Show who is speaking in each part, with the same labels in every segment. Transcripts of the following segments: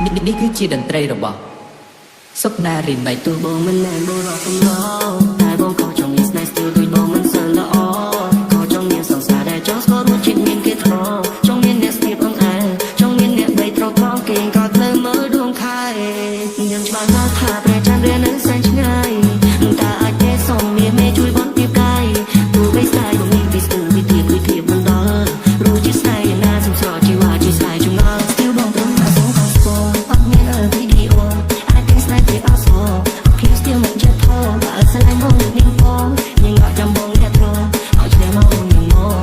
Speaker 1: នេះគឺជាតន្ត្រីរបស់សុកណារីម៉េក
Speaker 2: ទោះបងមិនមែនបុរសកំឡោតែបងក៏ចង់មានស្នេហ៍ស្ទើរដូចបងមិនសូវល្អក៏ចង់មានសង្សារដែលចង់ស្គាល់រសជាតិមានគេថ្មចង់មានអ្នកស្ទាបអង្អែលចង់មានអ្នកបីត្រកផងគេក៏ទៅមើលដួងខែយើងច្បាស់ណាស់ថាព្រះច័ន្ទរៀននៅសែនឆ្ងាយតើអាចទេសុំមានមេជួយបន្ទាបកាយទោះបីស្ដាយបងមានពីស្ទើរវិធីមិនដល់รู้ជាស្នេហ៍យ៉ាងណាសំស្រជីវ៉ាជាស្នេហ៍ចងល់ Still បងព្រមអាសូរខំស្គាល់អត់មានវីដេអូអាចទេស្នេហ៍ទេអត់សោ Please still មិនចិត្តធំបើស្លាញ់បងនឹងនាងផងយើងអត់ចាំបងអ្នកត្រង់ឲ្យឈ្នះមកអូនយ៉ាងមក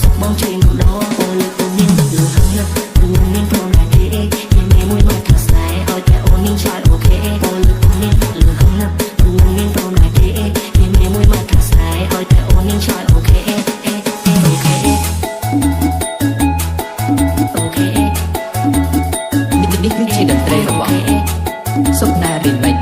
Speaker 2: សុខបងជើងកំដរអូនលើកអូនមានលើហឹងណាព្រោះមានប្រងតែគេមានមេមួយមកថាស្នេហ៍ឲ្យតែអូននឹងឆ្លើយអូខេអូនលើកអូនមានលើហឹងណាព្រោះមានប្រងតែគេមានមេមួយមកថាស្នេហ៍ឲ្យតែអូននឹងឆ្លើយអូខេអូខេ
Speaker 1: នេះគឺជាតន្ត្រីរបស់សុកណារីម៉េក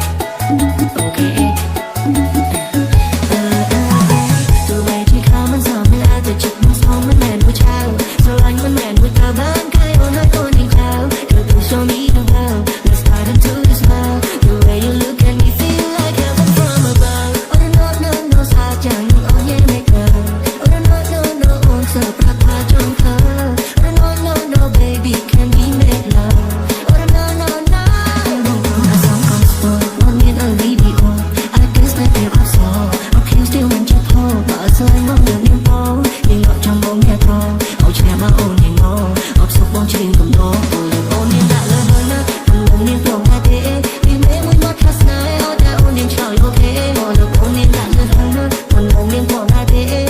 Speaker 2: ទោះបីជាខំមិនសមមិនអាចទៅចិត្តមិនសមមិនមែនមួយឆៅស្រឡាញ់មិនមែនមួយតើបានកាយអូនហើយអូននឹងចៅគឺ show me the world let's start into this world the way you look at me feel like heaven from above oh no សាចាំអូនยังไม่เกินoh no អូនសើប្រកាសចង់เธอoh no baby can we make love oh no អាសំកំស្ពតមកមានអលីឌីអូ I guess that they are so okay still មិនចិត្តធំបើស្លាញ់មកនឹងនាងបងយើងអត់ចាំបងអ្នកត្រង់ឲ្យឈ្នះមកអូនយ៉ាងមកអត់សុខបងជ្រៀងកំដរអូនមានដាក់លើហើយណាអូនមានប្រងតែទេពីមេមួយមកថាស្នេហ៍ឲ្យតែអូនយ៉ាងឆ្លើយអូខេមកលើអូនមានដាក់លើហើយណាអូនមានប្រងតែទេ